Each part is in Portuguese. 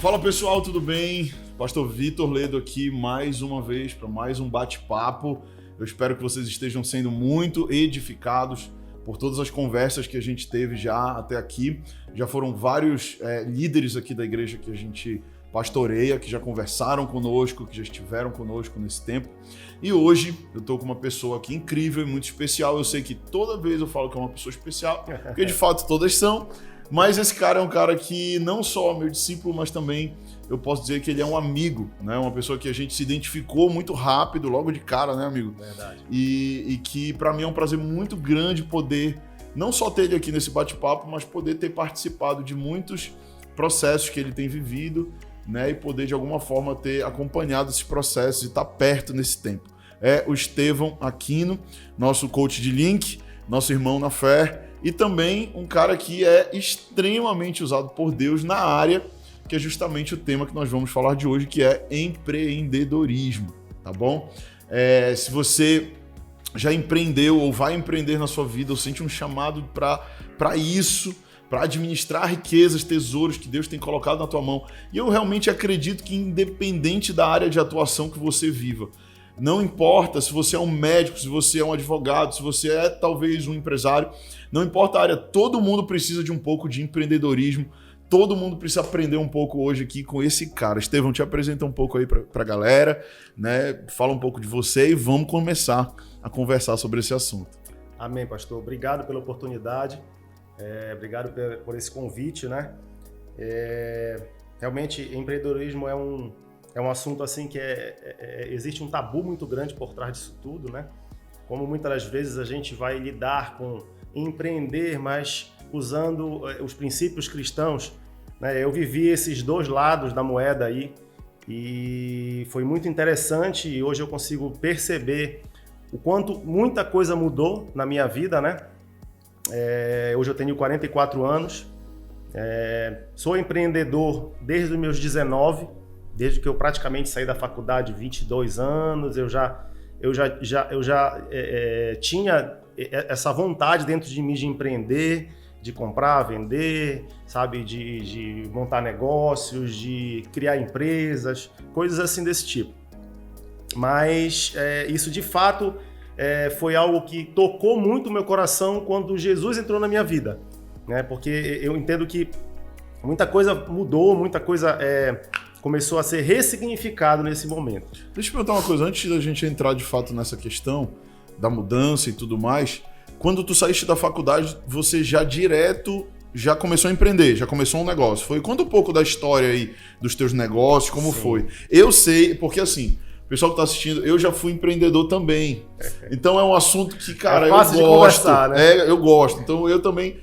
Fala pessoal, tudo bem? Pastor Vitor Ledo aqui mais uma vez para mais um bate-papo. Eu espero que vocês estejam sendo muito edificados por todas as conversas que a gente teve já até aqui. Já foram vários líderes aqui da igreja que a gente pastoreia, que já conversaram conosco, que já estiveram conosco nesse tempo. E hoje eu estou com uma pessoa aqui incrível e muito especial. Eu sei que toda vez eu falo que é uma pessoa especial, porque de fato todas são. Mas esse cara é um cara que não só é meu discípulo, mas também eu posso dizer que ele é um amigo, né? Uma pessoa que a gente se identificou muito rápido, logo de cara, né, amigo? Verdade. E que para mim é um prazer muito grande poder não só ter ele aqui nesse bate-papo, mas poder ter participado de muitos processos que ele tem vivido, né? E poder de alguma forma ter acompanhado esses processos e estar perto nesse tempo. É o Estevão Aquino, nosso coach de link, nosso irmão na fé, e também um cara que é extremamente usado por Deus na área, que é justamente o tema que nós vamos falar de hoje, que é empreendedorismo, tá bom? Se você já empreendeu ou vai empreender na sua vida, ou sente um chamado para isso, para administrar riquezas, tesouros que Deus tem colocado na tua mão, e eu realmente acredito que independente da área de atuação que você viva, não importa se você é um médico, se você é um advogado, se você é talvez um empresário, não importa a área, todo mundo precisa de um pouco de empreendedorismo, todo mundo precisa aprender um pouco hoje aqui com esse cara. Estevão, te apresenta um pouco aí para a galera, né? Fala um pouco de você e vamos começar a conversar sobre esse assunto. Amém, pastor. Obrigado pela oportunidade, obrigado por esse convite, né? Realmente, empreendedorismo é um assunto assim que existe um tabu muito grande por trás disso tudo, né? Como muitas das vezes a gente vai lidar com empreender, mas usando os princípios cristãos, né? Eu vivi esses dois lados da moeda aí e foi muito interessante e hoje eu consigo perceber o quanto muita coisa mudou na minha vida, né? Hoje eu tenho 44 anos, sou empreendedor desde os meus 19, desde que eu praticamente saí da faculdade, 22 anos, eu já tinha essa vontade dentro de mim de empreender, de comprar, vender, sabe, de montar negócios, de criar empresas, coisas assim desse tipo. Mas isso de fato foi algo que tocou muito o meu coração quando Jesus entrou na minha vida, né? Porque eu entendo que muita coisa mudou, muita coisa começou a ser ressignificado nesse momento. Deixa eu perguntar uma coisa, antes da gente entrar de fato nessa questão da mudança e tudo mais, quando tu saíste da faculdade, você já começou a empreender, já começou um negócio. Conta um pouco da história aí dos teus negócios, como Sim. foi. Eu sei, porque assim, o pessoal que tá assistindo, eu já fui empreendedor também. Então é um assunto que, cara, eu gosto. De conversar, né? Eu gosto. Então eu também,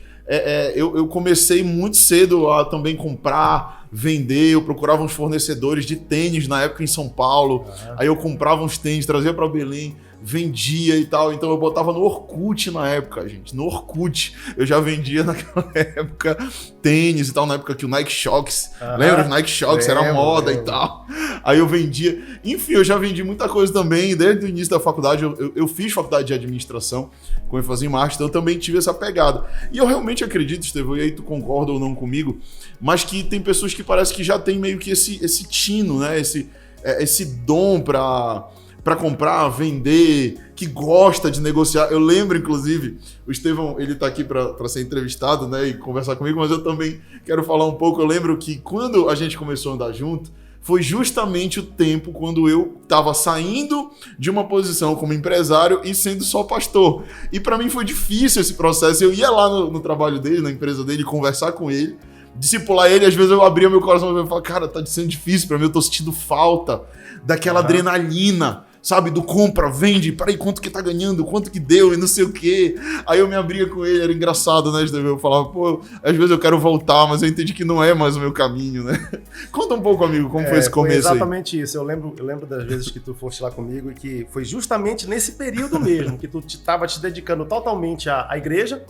eu comecei muito cedo a também comprar, vender. Eu procurava uns fornecedores de tênis na época em São Paulo. Uhum. Aí eu comprava uns tênis, trazia para Belém, vendia e tal. Então eu botava no Orkut na época, gente. No Orkut eu já vendia naquela época tênis e tal, na época que o Nike Shox, lembra? Os Nike Shox era moda e tal. Aí eu vendia. Enfim, eu já vendi muita coisa também. Desde o início da faculdade, eu fiz faculdade de administração, com ênfase em marketing, então eu também tive essa pegada. E eu realmente acredito, Estevão, e aí tu concorda ou não comigo, mas que tem pessoas que parece que já tem meio que esse tino, né? Esse dom para comprar, vender, que gosta de negociar. Eu lembro, inclusive, o Estevão, ele tá aqui para ser entrevistado, né, e conversar comigo, mas eu também quero falar um pouco. Eu lembro que quando a gente começou a andar junto, foi justamente o tempo quando eu estava saindo de uma posição como empresário e sendo só pastor. E para mim foi difícil esse processo. Eu ia lá no trabalho dele, na empresa dele, conversar com ele, discipular ele. Às vezes eu abria meu coração e falava, cara, tá sendo difícil para mim, eu tô sentindo falta daquela adrenalina, sabe, do compra, vende, peraí, quanto que tá ganhando, quanto que deu e não sei o quê. Aí eu me abria com ele, era engraçado, né, eu falava, pô, às vezes eu quero voltar, mas eu entendi que não é mais o meu caminho, né? Conta um pouco, amigo, como foi esse começo aí. Foi exatamente isso, eu lembro das vezes que tu foste lá comigo e que foi justamente nesse período mesmo, que tu estava te dedicando totalmente à igreja,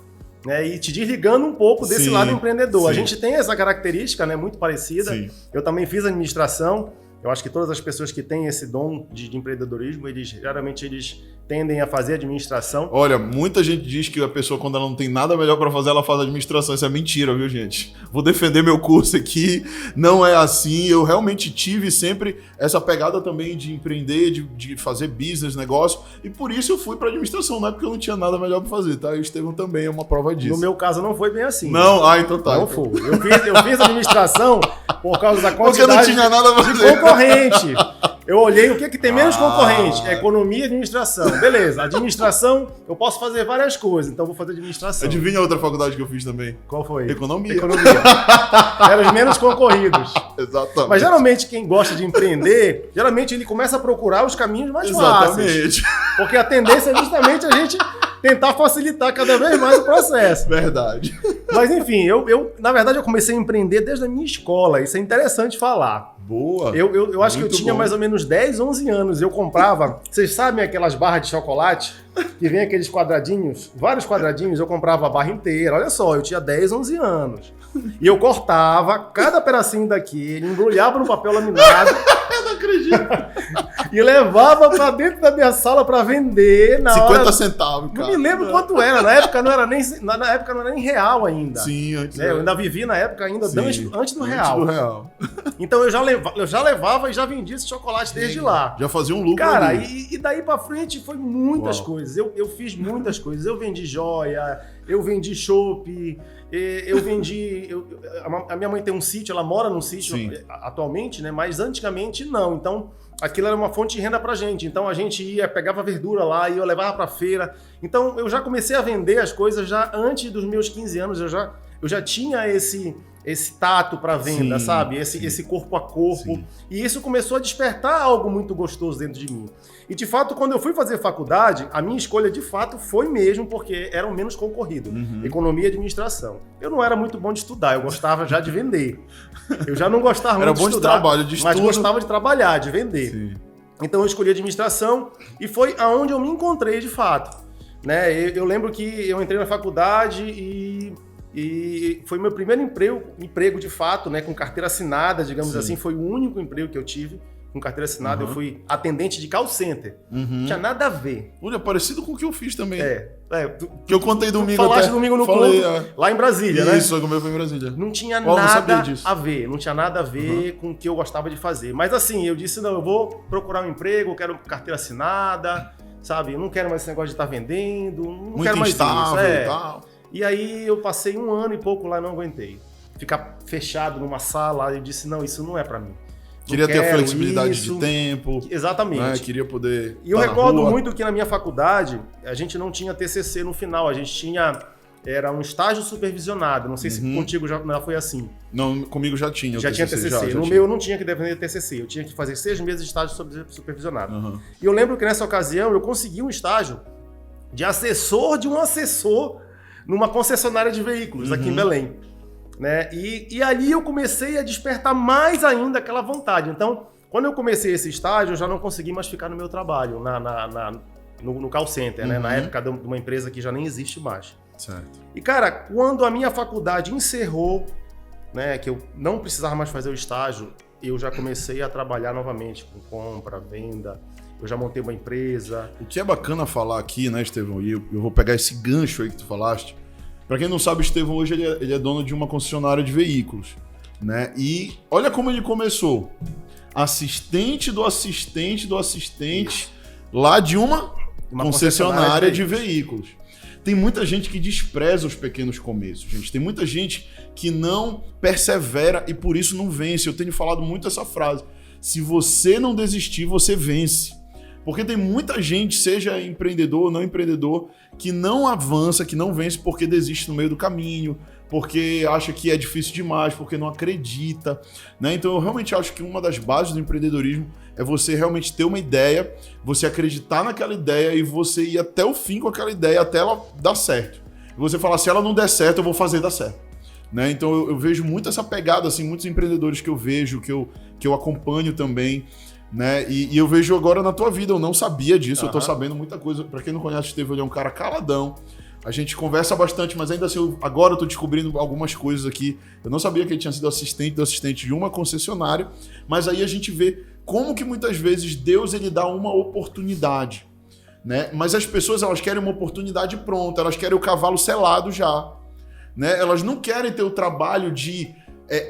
né, e te desligando um pouco desse lado empreendedor. Sim. A gente tem essa característica, né, muito parecida. Sim. Eu também fiz administração. Eu acho que todas as pessoas que têm esse dom de empreendedorismo, geralmente eles tendem a fazer administração. Olha, muita gente diz que a pessoa, quando ela não tem nada melhor para fazer, ela faz administração. Isso é mentira, viu, gente? Vou defender meu curso aqui. Não é assim. Eu realmente tive sempre essa pegada também de empreender, de fazer business, negócio. E por isso eu fui para administração. Não é porque eu não tinha nada melhor para fazer, tá? E o Estevão também é uma prova disso. No meu caso, não foi bem assim. Não? Então tá. Não foi. Eu fiz administração por causa da quantidade porque não tinha nada pra fazer. de concorrente. Eu olhei o que tem menos concorrente. Economia e administração. Beleza, administração, eu posso fazer várias coisas, então vou fazer administração. Adivinha a outra faculdade que eu fiz também? Qual foi? Economia. Eram os menos concorridos. Exatamente. Mas geralmente quem gosta de empreender, geralmente ele começa a procurar os caminhos mais fáceis. Exatamente. Porque a tendência é justamente a gente tentar facilitar cada vez mais o processo. Verdade. Mas enfim, na verdade eu comecei a empreender desde a minha escola. Isso é interessante falar. Boa. Eu acho que eu Muito tinha bom. mais ou menos 10, 11 anos. Eu comprava, vocês sabem aquelas barras de chocolate? Que vem aqueles quadradinhos, vários quadradinhos, eu comprava a barra inteira. Olha só, eu tinha 10, 11 anos. E eu cortava cada pedacinho daquele, embrulhava no papel laminado. Eu não acredito. E levava pra dentro da minha sala pra vender na 50 hora... centavos, cara. Não me lembro quanto era. Na época não era nem real ainda. Sim, antes. Eu ainda vivi na época ainda antes do real. Antes do real. Então eu já levava e já vendia esse chocolate desde lá. Já fazia um lucro. Cara, ali. e daí pra frente foi muitas Uau. coisas. Eu fiz muitas coisas. Eu vendi joia, eu vendi chopp, eu vendi... a minha mãe tem um sítio, ela mora num sítio atualmente, né? Mas antigamente não. Então aquilo era uma fonte de renda pra gente. Então a gente pegava verdura lá e eu levava pra feira. Então eu já comecei a vender as coisas já antes dos meus 15 anos. Eu já tinha esse tato para venda, sabe? Esse corpo a corpo. Sim. E isso começou a despertar algo muito gostoso dentro de mim. E, de fato, quando eu fui fazer faculdade, a minha escolha, de fato, foi mesmo porque era o menos concorrido. Economia e administração. Eu não era muito bom de estudar, eu gostava já de vender. Eu já não gostava muito de estudar, trabalho, de mas estudo. gostava de trabalhar, de vender. Sim. Então, eu escolhi administração e foi aonde eu me encontrei, de fato. Né? Eu lembro que eu entrei na faculdade e foi meu primeiro emprego de fato, né, com carteira assinada, digamos assim, foi o único emprego que eu tive com carteira assinada. Eu fui atendente de call center. Não tinha nada a ver. Olha, parecido com o que eu fiz também. Que eu contei domingo falaste até. Domingo no Falei, clube, lá em Brasília, né? Isso, o meu foi em Brasília. Não tinha não sabia nada disso. a ver, não tinha nada a ver com o que eu gostava de fazer. Mas assim, eu disse, não, eu vou procurar um emprego, eu quero carteira assinada, sabe? Eu não quero mais esse negócio de estar vendendo, não Muito quero mais instável isso. e tal. E aí eu passei 1 ano e pouco lá e não aguentei. Ficar fechado numa sala, eu disse, não, isso não é pra mim. Queria ter a flexibilidade de tempo. Exatamente. Né? Queria poder. E eu recordo muito que na minha faculdade, a gente não tinha TCC no final, a gente tinha... Era um estágio supervisionado, não sei se contigo já foi assim. Não, comigo já tinha. Já tinha TCC. Já no tinha. meu eu não tinha que defender TCC, eu tinha que fazer 6 meses de estágio supervisionado. E eu lembro que nessa ocasião eu consegui um estágio de assessor de um assessor numa concessionária de veículos aqui em Belém. Né? E ali eu comecei a despertar mais ainda aquela vontade. Então, quando eu comecei esse estágio, eu já não consegui mais ficar no meu trabalho, no call center, né? Na época de uma empresa que já nem existe mais. Certo. E, cara, quando a minha faculdade encerrou, né, que eu não precisava mais fazer o estágio, eu já comecei a trabalhar novamente com compra, venda. Eu já montei uma empresa. O que é bacana falar aqui, né, Estevão? E eu vou pegar esse gancho aí que tu falaste. Para quem não sabe, o Estevão hoje ele é dono de uma concessionária de veículos, né? E olha como ele começou. Assistente do assistente do assistente lá de uma concessionária de veículos. Tem muita gente que despreza os pequenos começos, gente. Tem muita gente que não persevera e por isso não vence. Eu tenho falado muito essa frase. Se você não desistir, você vence. Porque tem muita gente, seja empreendedor ou não empreendedor, que não avança, que não vence porque desiste no meio do caminho, porque acha que é difícil demais, porque não acredita, né? Então eu realmente acho que uma das bases do empreendedorismo é você realmente ter uma ideia, você acreditar naquela ideia e você ir até o fim com aquela ideia, até ela dar certo. E você falar, se ela não der certo, eu vou fazer dar certo. Né? Então eu vejo muito essa pegada, assim, muitos empreendedores que eu vejo, que eu acompanho também, né? E eu vejo agora na tua vida, eu não sabia disso, eu tô sabendo muita coisa. Pra quem não conhece o Estevão, ele é um cara caladão, a gente conversa bastante, mas ainda assim, agora eu tô descobrindo algumas coisas aqui. Eu não sabia que ele tinha sido assistente de uma concessionária, mas aí a gente vê como que muitas vezes Deus ele dá uma oportunidade. né? Mas as pessoas, elas querem uma oportunidade pronta, elas querem o cavalo selado já, né? Elas não querem ter o trabalho de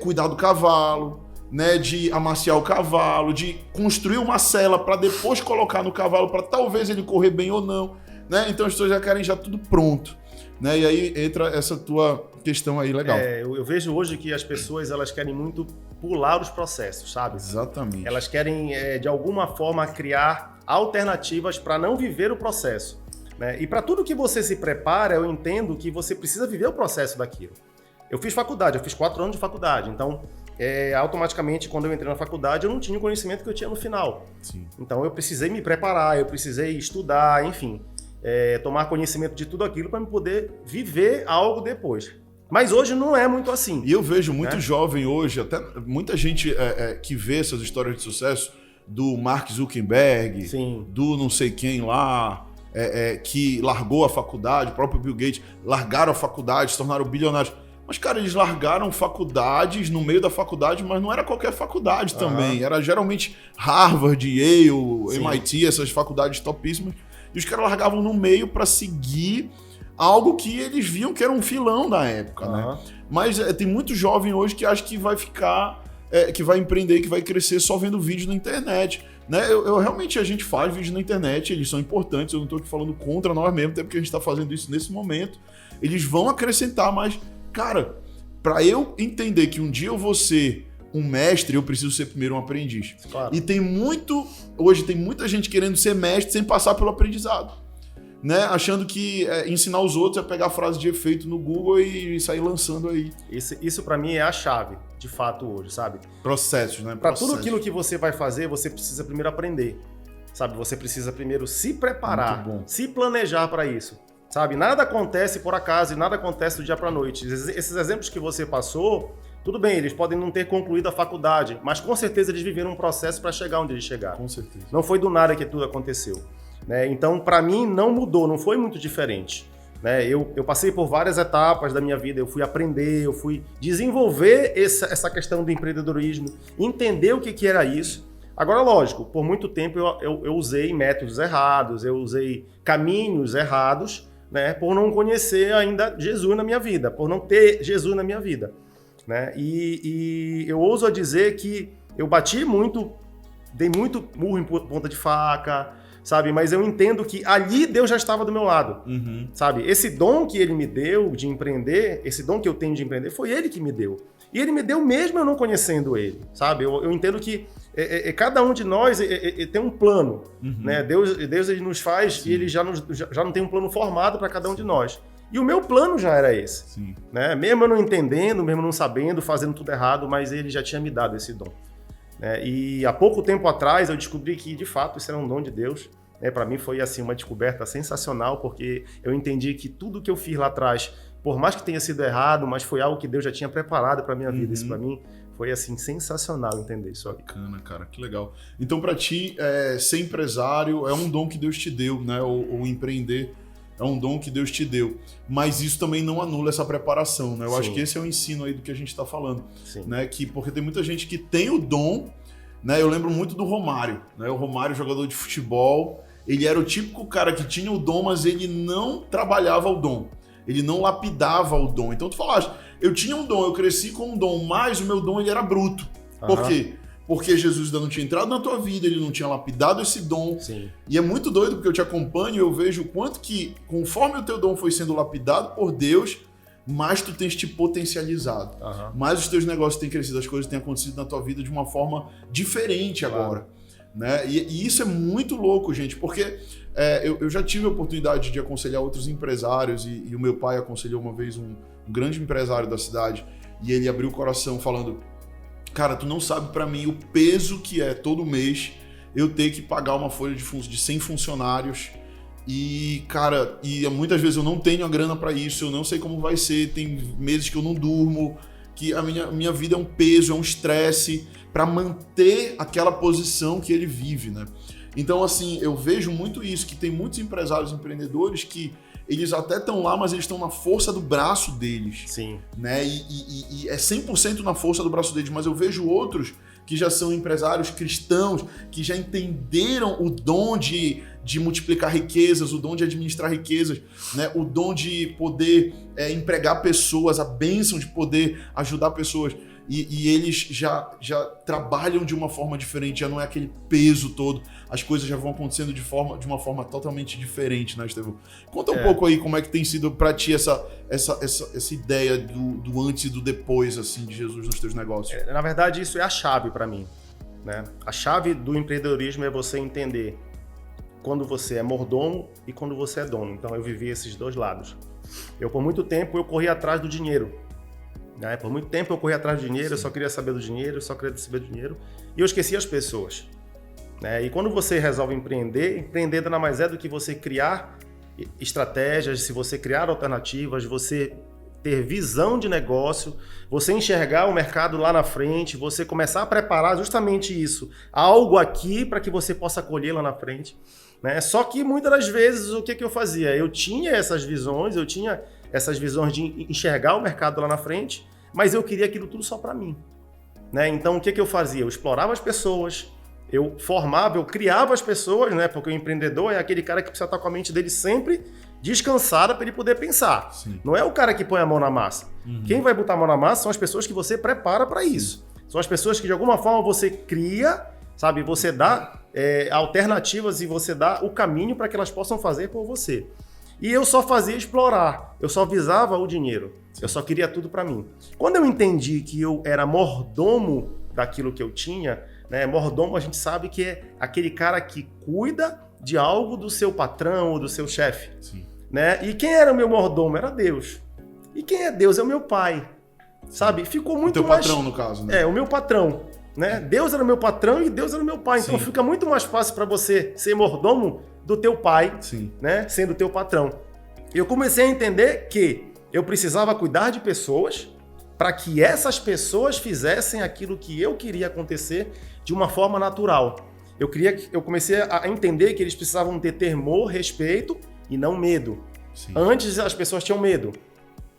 cuidar do cavalo, né? De amaciar o cavalo, de construir uma sela para depois colocar no cavalo para talvez ele correr bem ou não, né? Então as pessoas já querem já tudo pronto, né? E aí entra essa tua questão aí legal. Eu vejo hoje que as pessoas, elas querem muito pular os processos, sabe? Exatamente. Elas querem, de alguma forma, criar alternativas para não viver o processo, né? E para tudo que você se prepara, eu entendo que você precisa viver o processo daquilo. Eu fiz faculdade, eu fiz 4 anos de faculdade, então automaticamente quando eu entrei na faculdade eu não tinha o conhecimento que eu tinha no final. Sim. Então eu precisei me preparar, eu precisei estudar, enfim, tomar conhecimento de tudo aquilo para me poder viver algo depois. Mas hoje não é muito assim. E eu vejo muito jovem hoje, até muita gente que vê essas histórias de sucesso, do Mark Zuckerberg, Sim. do não sei quem lá, que largou a faculdade, o próprio Bill Gates, largaram a faculdade, se tornaram bilionários. Mas, cara, eles largaram faculdades no meio da faculdade, mas não era qualquer faculdade também. Era geralmente Harvard, Yale, Sim. MIT, essas faculdades topíssimas. E os caras largavam no meio para seguir algo que eles viam que era um filão da época, né? Mas tem muito jovem hoje que acha que vai ficar, que vai empreender, que vai crescer só vendo vídeo na internet, né? Realmente, a gente faz vídeo na internet, eles são importantes, eu não estou aqui falando contra nós mesmo, até porque a gente está fazendo isso nesse momento. Eles vão acrescentar, mas, cara, para eu entender que um dia eu vou ser um mestre, eu preciso ser primeiro um aprendiz. Claro. E hoje tem muita gente querendo ser mestre sem passar pelo aprendizado, né? Achando que ensinar os outros é pegar frase de efeito no Google e sair lançando aí. Isso para mim é a chave, de fato, hoje, sabe? Processos, né? Para tudo aquilo que você vai fazer, você precisa primeiro aprender, sabe? Você precisa primeiro se preparar, se planejar para isso, sabe? Nada acontece por acaso e nada acontece do dia para noite. Esses exemplos que você passou, tudo bem, eles podem não ter concluído a faculdade, mas com certeza eles viveram um processo para chegar onde eles chegaram. Com certeza. Não foi do nada que tudo aconteceu, né? Então, para mim, não mudou, não foi muito diferente, né? Eu passei por várias etapas da minha vida, eu fui aprender, eu fui desenvolver essa questão do empreendedorismo, entender o que era isso. Agora, lógico, por muito tempo eu usei métodos errados, eu usei caminhos errados, né? Por não conhecer ainda Jesus na minha vida, por não ter Jesus na minha vida, né? E eu ouso a dizer que eu bati muito, dei muito murro em ponta de faca, sabe? Mas eu entendo que ali Deus já estava do meu lado, sabe? Esse dom que ele me deu de empreender, esse dom que eu tenho de empreender, foi ele que me deu. E ele me deu mesmo eu não conhecendo ele, sabe? Eu entendo que cada um de nós tem um plano, né? Deus ele nos faz. Sim. E ele já não tem um plano formado para cada um de nós. E o meu plano já era esse. Sim. Né? Mesmo eu não entendendo, mesmo não sabendo, fazendo tudo errado, mas ele já tinha me dado esse dom. E há pouco tempo atrás eu descobri que, de fato, isso era um dom de Deus. Para mim foi assim, uma descoberta sensacional, porque eu entendi que tudo que eu fiz lá atrás, por mais que tenha sido errado, mas foi algo que Deus já tinha preparado para minha vida. Isso para mim foi assim, sensacional entender isso aqui. Bacana, cara, que legal. Então, para ti, ser empresário é um dom que Deus te deu, né? Ou empreender é um dom que Deus te deu. Mas isso também não anula essa preparação, né? Eu acho que esse é o ensino aí do que a gente está falando. Sim. Né? Porque tem muita gente que tem o dom, né? Eu lembro muito do Romário, né? O Romário, jogador de futebol, ele era o típico cara que tinha o dom, mas ele não trabalhava o dom. Ele não lapidava o dom. Então tu falaste, eu tinha um dom, eu cresci com um dom, mas o meu dom ele era bruto. Por quê? Porque Jesus ainda não tinha entrado na tua vida, ele não tinha lapidado esse dom. Sim. E é muito doido, porque eu te acompanho e eu vejo o quanto que, conforme o teu dom foi sendo lapidado por Deus, mais tu tens te potencializado. Mais os teus negócios têm crescido, as coisas têm acontecido na tua vida de uma forma diferente agora. Né? E isso é muito louco, gente, porque eu já tive a oportunidade de aconselhar outros empresários e o meu pai aconselhou uma vez um grande empresário da cidade e ele abriu o coração falando: cara, tu não sabe pra mim o peso que é todo mês eu ter que pagar uma folha de 100 funcionários e, cara, muitas vezes eu não tenho a grana pra isso, eu não sei como vai ser, tem meses que eu não durmo, que a minha vida é um peso, é um estresse pra manter aquela posição que ele vive, né? Então, assim, eu vejo muito isso, que tem muitos empresários, empreendedores que eles até estão lá, mas eles estão na força do braço deles. Sim. Né? E é 100% na força do braço deles, mas eu vejo outros que já são empresários cristãos, que já entenderam o dom de multiplicar riquezas, o dom de administrar riquezas, né? O dom de poder empregar pessoas, a bênção de poder ajudar pessoas. E eles já trabalham de uma forma diferente, já não é aquele peso todo, as coisas já vão acontecendo de uma forma totalmente diferente, né, Estevão? Conta um pouco aí como é que tem sido para ti essa ideia do antes e do depois, assim, de Jesus nos teus negócios. Na verdade, isso é a chave para mim, né? A chave do empreendedorismo é você entender quando você é mordomo e quando você é dono. Então eu vivi esses dois lados. Por muito tempo eu corri atrás do dinheiro. Por muito tempo eu corri atrás do dinheiro, eu só queria saber do dinheiro, e eu esqueci as pessoas. E quando você resolve empreender nada mais é do que você criar estratégias, se você criar alternativas, você ter visão de negócio, você enxergar o mercado lá na frente, você começar a preparar justamente isso, algo aqui para que você possa colher lá na frente. Só que muitas das vezes o que eu fazia? Eu tinha essas visões, de enxergar o mercado lá na frente, mas eu queria aquilo tudo só para mim. Então, o que eu fazia? Eu explorava as pessoas, eu criava as pessoas, porque o empreendedor é aquele cara que precisa estar com a mente dele sempre descansada para ele poder pensar. Sim. Não é o cara que põe a mão na massa. Uhum. Quem vai botar a mão na massa são as pessoas que você prepara para isso. São as pessoas que, de alguma forma, você cria, sabe? Você dá alternativas e você dá o caminho para que elas possam fazer por você. E eu só fazia explorar, eu só visava o dinheiro, eu só queria tudo para mim. Quando eu entendi que eu era mordomo daquilo que eu tinha, mordomo a gente sabe que é aquele cara que cuida de algo do seu patrão ou do seu chefe. E quem era o meu mordomo? Era Deus. E quem é Deus? É o meu pai. Sabe? Ficou muito o teu mais... patrão, no caso, né? O meu patrão. Deus era o meu patrão e Deus era o meu pai. Então fica muito mais fácil para você ser mordomo do teu pai, sendo teu patrão. Eu comecei a entender que eu precisava cuidar de pessoas para que essas pessoas fizessem aquilo que eu queria acontecer de uma forma natural. Eu comecei a entender que eles precisavam ter temor, respeito e não medo. Antes as pessoas tinham medo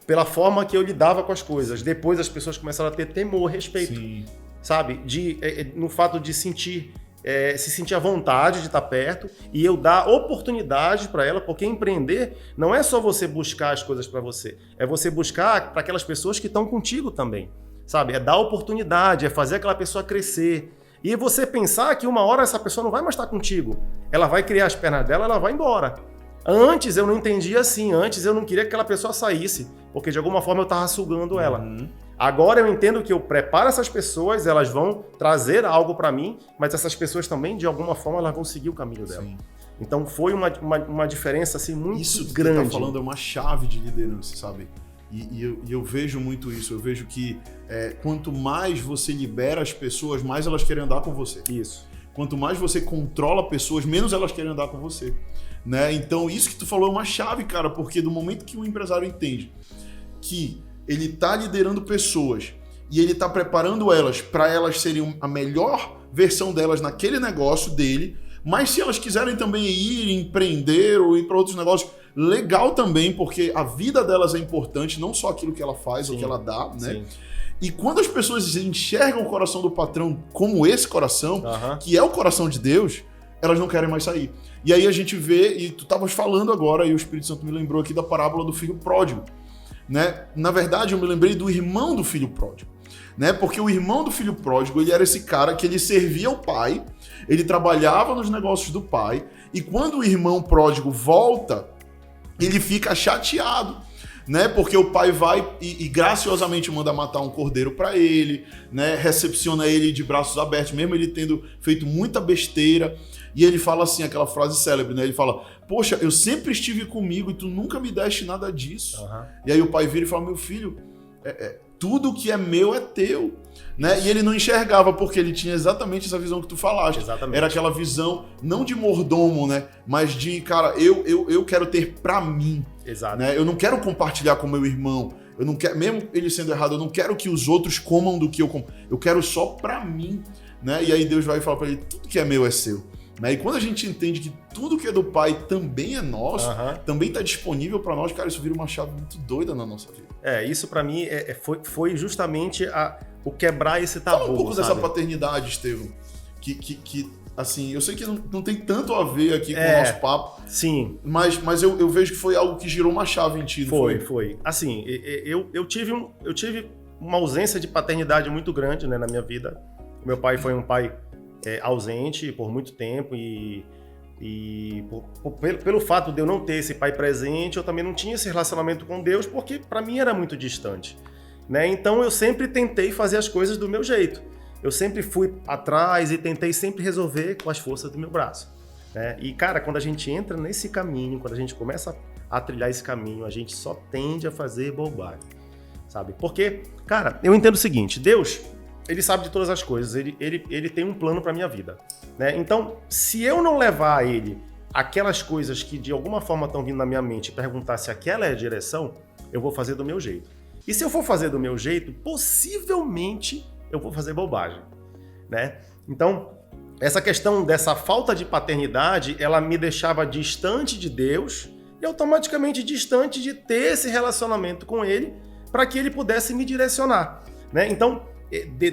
pela forma que eu lidava com as coisas. Depois as pessoas começaram a ter temor, respeito. Sabe? No fato de se sentir à vontade de estar perto e eu dar oportunidade para ela, porque empreender não é só você buscar as coisas para você, é você buscar para aquelas pessoas que estão contigo também, sabe? É dar oportunidade, é fazer aquela pessoa crescer. E você pensar que uma hora essa pessoa não vai mais estar contigo, ela vai criar as pernas dela, ela vai embora. Antes eu não entendia assim, antes eu não queria que aquela pessoa saísse, porque de alguma forma eu estava sugando ela. Agora eu entendo que eu preparo essas pessoas, elas vão trazer algo para mim, mas essas pessoas também, de alguma forma, elas vão seguir o caminho dela. Então foi uma diferença assim, muito grande. Isso que você tá falando é uma chave de liderança, sabe? E eu vejo muito isso. Eu vejo que quanto mais você libera as pessoas, mais elas querem andar com você. Isso. Quanto mais você controla pessoas, menos elas querem andar com você. Então isso que tu falou é uma chave, cara, porque do momento que um empresário entende que ele está liderando pessoas e ele está preparando elas para elas serem a melhor versão delas naquele negócio dele, mas se elas quiserem também ir empreender ou ir para outros negócios, legal também, porque a vida delas é importante, não só aquilo que ela faz ou que ela dá, né? E quando as pessoas enxergam o coração do patrão como esse coração, que é o coração de Deus, elas não querem mais sair. E aí a gente vê, e tu estavas falando agora, e o Espírito Santo me lembrou aqui da parábola do filho pródigo. Na verdade, eu me lembrei do irmão do filho pródigo, porque o irmão do filho pródigo, ele era esse cara que ele servia ao pai, ele trabalhava nos negócios do pai, e quando o irmão pródigo volta, ele fica chateado, porque o pai vai e graciosamente manda matar um cordeiro para ele, recepciona ele de braços abertos, mesmo ele tendo feito muita besteira. E ele fala assim, aquela frase célebre, ele fala: poxa, eu sempre estive comigo e tu nunca me deste nada disso. E aí o pai vira e fala: meu filho, tudo que é meu é teu. E ele não enxergava, porque ele tinha exatamente essa visão que tu falaste. Exatamente. Era aquela visão, não de mordomo, mas de, cara, eu quero ter pra mim. Exato. Eu não quero compartilhar com meu irmão. Eu não quero, mesmo ele sendo errado, eu não quero que os outros comam do que eu como. Eu quero só pra mim. E aí Deus vai falar pra ele: tudo que é meu é seu. E quando a gente entende que tudo que é do Pai também é nosso, também está disponível para nós, cara, isso vira uma chave muito doida na nossa vida. Isso para mim foi justamente quebrar esse tabu. Fala um pouco sabe? dessa paternidade, Estevão, que assim, eu sei que não tem tanto a ver aqui com o nosso papo. Sim. Mas eu vejo que foi algo que girou uma chave em ti, não foi? Foi. Assim, eu tive uma ausência de paternidade muito grande, né, na minha vida. O meu pai foi um pai ausente por muito tempo pelo fato de eu não ter esse pai presente, eu também não tinha esse relacionamento com Deus, porque para mim era muito distante, né? Então eu sempre tentei fazer as coisas do meu jeito. Eu sempre fui atrás e tentei sempre resolver com as forças do meu braço, né? E, cara, quando a gente entra nesse caminho, quando a gente começa a trilhar esse caminho, a gente só tende a fazer bobagem, sabe? Porque, cara, eu entendo o seguinte, Deus, ele sabe de todas as coisas, ele tem um plano para minha vida, né? Então, se eu não levar a ele aquelas coisas que de alguma forma estão vindo na minha mente e perguntar se aquela é a direção, eu vou fazer do meu jeito. E se eu for fazer do meu jeito, possivelmente eu vou fazer bobagem, né? Então, essa questão dessa falta de paternidade, ela me deixava distante de Deus e automaticamente distante de ter esse relacionamento com Ele para que Ele pudesse me direcionar, né? Então,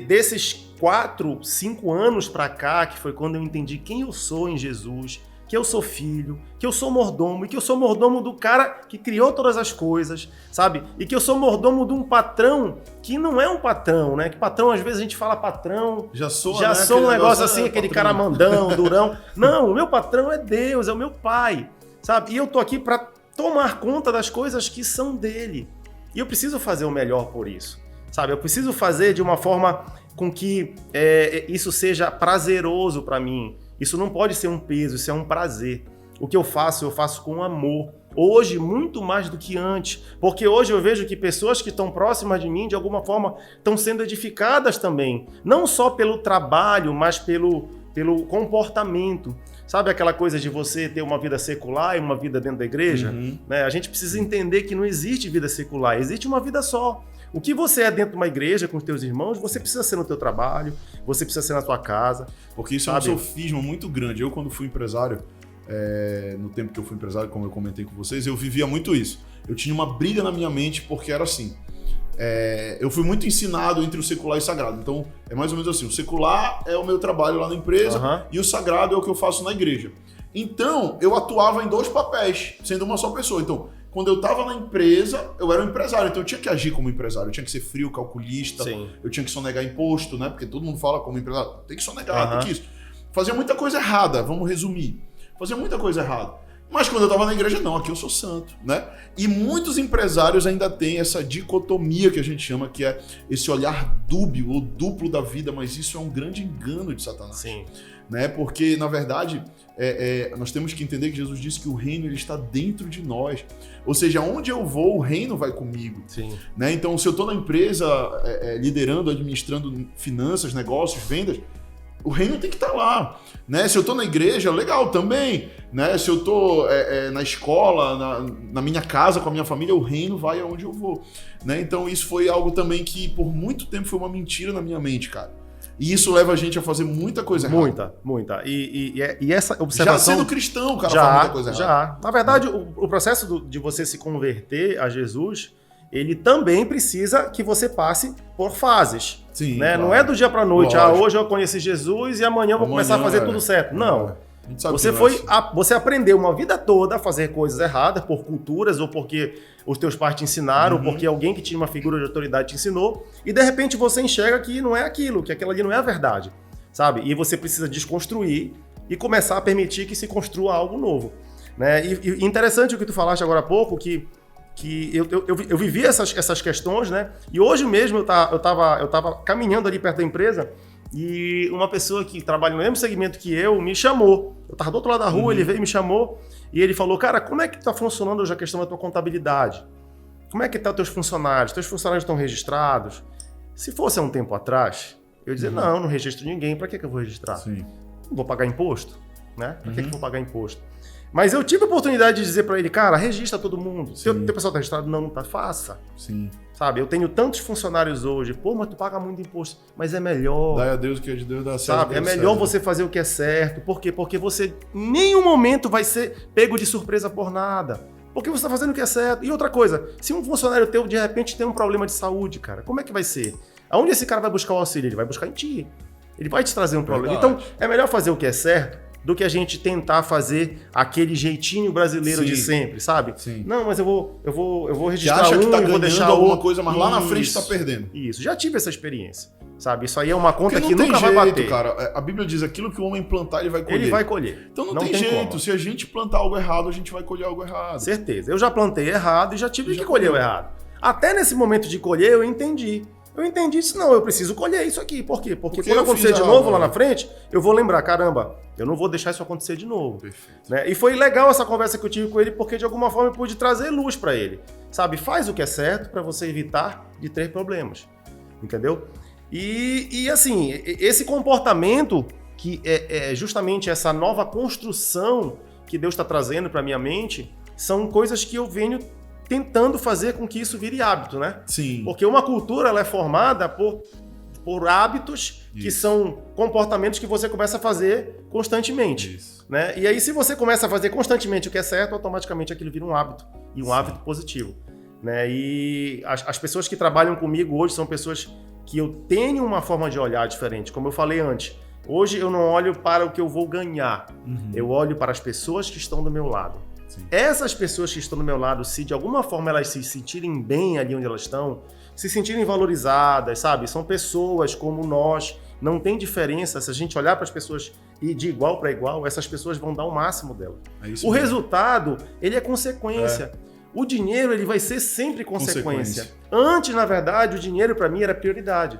desses 4, 5 anos para cá, que foi quando eu entendi quem eu sou em Jesus, que eu sou filho, que eu sou mordomo, e que eu sou mordomo do cara que criou todas as coisas, sabe? E que eu sou mordomo de um patrão que não é um patrão, né? Que patrão, às vezes a gente fala patrão, já sou um negócio assim, aquele cara mandão, durão. Não, o meu patrão é Deus, é o meu pai, sabe? E eu tô aqui para tomar conta das coisas que são dele. E eu preciso fazer o melhor por isso, sabe? Eu preciso fazer de uma forma com que isso seja prazeroso para mim. Isso não pode ser um peso, isso é um prazer. O que eu faço com amor. Hoje, muito mais do que antes. Porque hoje eu vejo que pessoas que estão próximas de mim, de alguma forma, estão sendo edificadas também. Não só pelo trabalho, mas pelo comportamento. Sabe aquela coisa de você ter uma vida secular e uma vida dentro da igreja? Uhum. Né? A gente precisa entender que não existe vida secular, existe uma vida só. O que você é dentro de uma igreja com os teus irmãos, você precisa ser no teu trabalho, você precisa ser na tua casa. Porque isso sabe? É um sofisma muito grande. Eu, quando fui empresário, no tempo que eu fui empresário, como eu comentei com vocês, eu vivia muito isso. Eu tinha uma briga na minha mente porque era assim. Eu fui muito ensinado entre o secular e o sagrado. Então, é mais ou menos assim. O secular é o meu trabalho lá na empresa e o sagrado é o que eu faço na igreja. Então, eu atuava em 2 papéis, sendo uma só pessoa. Então, quando eu estava na empresa, eu era um empresário, então eu tinha que agir como empresário, eu tinha que ser frio, calculista, eu tinha que sonegar imposto, né? Porque todo mundo fala como empresário, tem que sonegar, tem que isso. Fazia muita coisa errada, vamos resumir. Fazia muita coisa errada. Mas quando eu estava na igreja, não, aqui eu sou santo, né? E muitos empresários ainda têm essa dicotomia que a gente chama, que é esse olhar dúbio ou duplo da vida, mas isso é um grande engano de Satanás. Sim. Né? Porque, na verdade, nós temos que entender que Jesus disse que o reino ele está dentro de nós. Ou seja, onde eu vou, o reino vai comigo. Sim. Né? Então, se eu estou na empresa liderando, administrando finanças, negócios, vendas, o reino tem que estar lá. Né? Se eu estou na igreja, legal também. Né? Se eu estou na escola, na minha casa, com a minha família, o reino vai aonde eu vou. Né? Então, isso foi algo também que, por muito tempo, foi uma mentira na minha mente, cara. E isso leva a gente a fazer muita coisa errada. Muita. E essa observação... Já sendo cristão, o cara faz muita coisa errada. Já. Na verdade, o processo de você se converter a Jesus, ele também precisa que você passe por fases. Sim, né? claro. Não é do dia para noite. Lógico. Hoje eu conheci Jesus e amanhã eu vou começar a fazer tudo certo. Não. Você aprendeu uma vida toda a fazer coisas erradas por culturas ou porque os teus pais te ensinaram, ou porque alguém que tinha uma figura de autoridade te ensinou, e de repente você enxerga que não é aquilo, que aquilo ali não é a verdade, sabe? E você precisa desconstruir e começar a permitir que se construa algo novo, né? E interessante o que tu falaste agora há pouco, que eu vivi essas questões, né? E hoje mesmo eu tava caminhando ali perto da empresa e uma pessoa que trabalha no mesmo segmento que eu me chamou. Eu tava do outro lado da rua, ele veio e me chamou e ele falou, cara, como é que tá funcionando hoje a questão da tua contabilidade? Como é que tá os teus funcionários? Teus funcionários estão registrados? Se fosse há um tempo atrás, eu ia dizer, não registro ninguém, pra que eu vou registrar? Sim. Não vou pagar imposto, né? Pra que eu vou pagar imposto? Mas eu tive a oportunidade de dizer pra ele, cara, registra todo mundo. Se o teu pessoal tá registrado, não tá, faça. Sim. Sabe, eu tenho tantos funcionários hoje, mas tu paga muito imposto, mas é melhor. Dai a Deus o que é de Deus, dá certo. Sabe, é melhor você fazer o que é certo. Por quê? Porque você em nenhum momento vai ser pego de surpresa por nada. Porque você tá fazendo o que é certo. E outra coisa, se um funcionário teu, de repente, tem um problema de saúde, cara, como é que vai ser? Aonde esse cara vai buscar o auxílio? Ele vai buscar em ti. Ele vai te trazer um problema. Verdade. Então, é melhor fazer o que é certo do que a gente tentar fazer aquele jeitinho brasileiro de sempre, sabe? Sim. Não, mas eu vou Que registrar acha que tá e vou ganhando deixar alguma outro. coisa, mas lá na frente Isso. tá perdendo. Isso, já tive essa experiência, sabe? Isso aí é uma conta Porque que não tem nunca jeito, vai bater. cara. A Bíblia diz, aquilo que o homem plantar, ele vai colher. Ele vai colher. Então não tem jeito. como. Se a gente plantar algo errado, a gente vai colher algo errado. Certeza. Eu já plantei errado e já tive Já que colher o colheu. errado. Até nesse momento de colher, eu entendi. Eu entendi isso, não, eu preciso colher isso aqui. Por quê? Porque quando eu acontecer fiz de errado, novo lá né? na frente, eu vou lembrar, caramba, eu não vou deixar isso acontecer de novo. Perfeito. Né? E foi legal essa conversa que eu tive com ele, porque de alguma forma eu pude trazer luz para ele. Sabe, faz o que é certo para você evitar de ter problemas. Entendeu? E assim, esse comportamento que é justamente essa nova construção que Deus está trazendo para minha mente, são coisas que eu venho tentando fazer com que isso vire hábito, né? Sim. Porque uma cultura ela é formada por hábitos que Isso. são comportamentos que você começa a fazer constantemente. Isso. Né? E aí, se você começa a fazer constantemente o que é certo, automaticamente aquilo vira um hábito. E um Sim. hábito positivo. Né? E as pessoas que trabalham comigo hoje são pessoas que eu tenho uma forma de olhar diferente. Como eu falei antes, hoje eu não olho para o que eu vou ganhar. Uhum. Eu olho para as pessoas que estão do meu lado. Sim. Essas pessoas que estão do meu lado, se de alguma forma elas se sentirem bem ali onde elas estão, se sentirem valorizadas, sabe? São pessoas como nós, não tem diferença. Se a gente olhar para as pessoas e de igual para igual, essas pessoas vão dar o máximo delas. É isso O mesmo. resultado, ele é consequência. O dinheiro, ele vai ser sempre consequência. Consequência. Antes, na verdade, o dinheiro para mim era prioridade.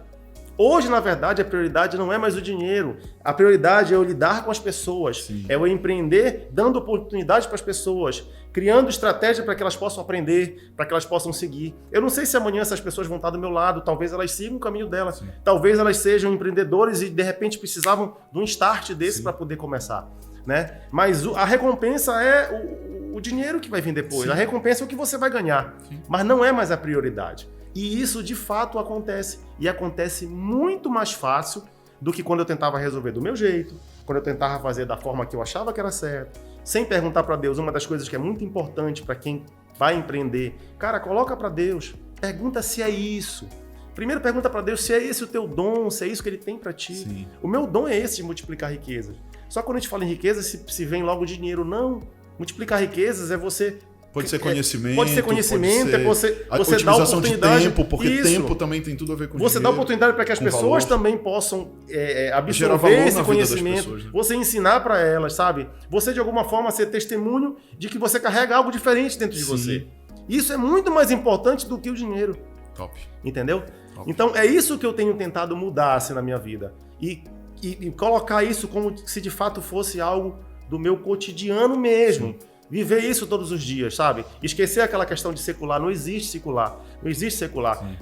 Hoje, na verdade, a prioridade não é mais o dinheiro. A prioridade é eu lidar com as pessoas. Sim. É eu empreender, dando oportunidade para as pessoas, criando estratégia para que elas possam aprender, para que elas possam seguir. Eu não sei se amanhã essas pessoas vão estar do meu lado, talvez elas sigam o caminho delas. Sim. Talvez elas sejam empreendedores e, de repente, precisavam de um start desse Sim. para poder começar. Né? Mas a recompensa é o dinheiro que vai vir depois. Sim. A recompensa é o que você vai ganhar. Sim. Mas não é mais a prioridade. E isso, de fato, acontece. E acontece muito mais fácil do que quando eu tentava resolver do meu jeito, quando eu tentava fazer da forma que eu achava que era certo, sem perguntar para Deus. Uma das coisas que é muito importante para quem vai empreender, cara, coloca para Deus, pergunta se é isso. Primeiro pergunta para Deus se é esse o teu dom, se é isso que ele tem para ti. Sim. O meu dom é esse de multiplicar riquezas. Só que quando a gente fala em riqueza, se vem logo dinheiro. Não. Multiplicar riquezas é você... Pode ser conhecimento. Pode ser conhecimento, é você a dar otimização oportunidade. de tempo, porque Isso. tempo também tem tudo a ver com Você dinheiro. dá oportunidade para que as com pessoas valor. também possam Gerar absorver valor na esse vida das conhecimento, pessoas, né? você ensinar para elas, sabe? Você, de alguma forma, ser testemunho de que você carrega algo diferente dentro de Sim. você. Isso é muito mais importante do que o dinheiro, Top. entendeu? Top. Então, é isso que eu tenho tentado mudar assim, na minha vida. E colocar isso como se de fato fosse algo do meu cotidiano mesmo. Sim. Viver isso todos os dias, sabe? Esquecer aquela questão de secular. Não existe secular. Não existe secular. Sim.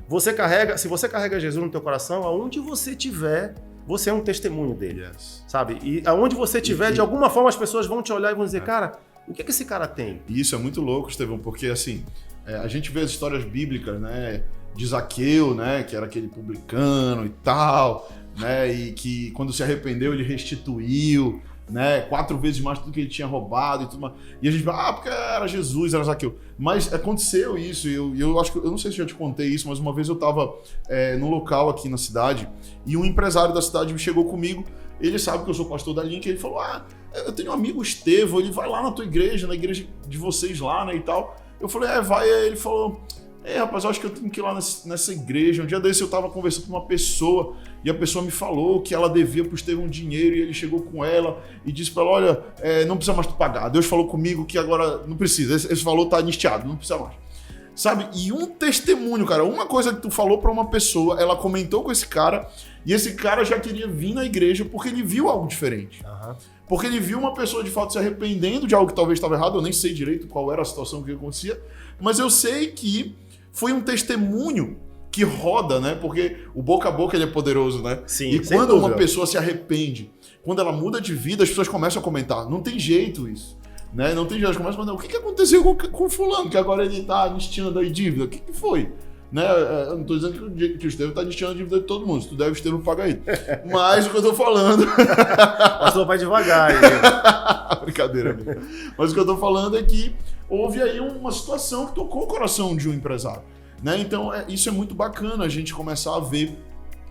Se você carrega Jesus no teu coração, aonde você estiver, você é um testemunho dele, Yes. sabe? E aonde você estiver, de alguma forma, as pessoas vão te olhar e vão dizer, cara, o que esse cara tem? E isso é muito louco, Estevão, porque assim, a gente vê as histórias bíblicas, né, de Zaqueu, né, que era aquele publicano e tal, né, e que quando se arrependeu ele restituiu, né, 4 vezes mais tudo que ele tinha roubado e tudo mais. E a gente fala, porque era Jesus, era Zaqueu. Mas aconteceu isso, e eu acho que, eu não sei se eu já te contei isso, mas uma vez eu tava num local aqui na cidade, e um empresário da cidade chegou comigo, ele sabe que eu sou pastor da Link, ele falou, eu tenho um amigo Estevão, ele vai lá na tua igreja, na igreja de vocês lá, né, e tal. Eu falei, vai, aí ele falou, rapaz, eu acho que eu tenho que ir lá nessa igreja. Um dia desse eu tava conversando com uma pessoa e a pessoa me falou que ela devia pro Estevão dinheiro e ele chegou com ela e disse pra ela, olha, não precisa mais tu pagar. Deus falou comigo que agora não precisa, esse valor tá anistiado, não precisa mais. Sabe? E um testemunho, cara, uma coisa que tu falou pra uma pessoa, ela comentou com esse cara e esse cara já queria vir na igreja porque ele viu algo diferente. Aham. Porque ele viu uma pessoa de fato se arrependendo de algo que talvez estava errado, eu nem sei direito qual era a situação que acontecia, mas eu sei que foi um testemunho que roda, né? Porque o boca a boca ele é poderoso, né? Sim, e sem quando dúvida. uma pessoa se arrepende, quando ela muda de vida, as pessoas começam a comentar. Não tem jeito isso, né? Não tem jeito. Elas começam a mandar, o que aconteceu com fulano, que agora ele tá anistiando aí dívida? O que foi? Né? Eu não tô dizendo que o Estevão tá anistiando a dívida de todo mundo. Se tu deve, o Estevão paga ele. Mas o que eu tô falando... O pastor vai devagar aí. Brincadeira, amigo. Mas o que eu tô falando é que houve aí uma situação que tocou o coração de um empresário, né? Então isso é muito bacana, a gente começar a ver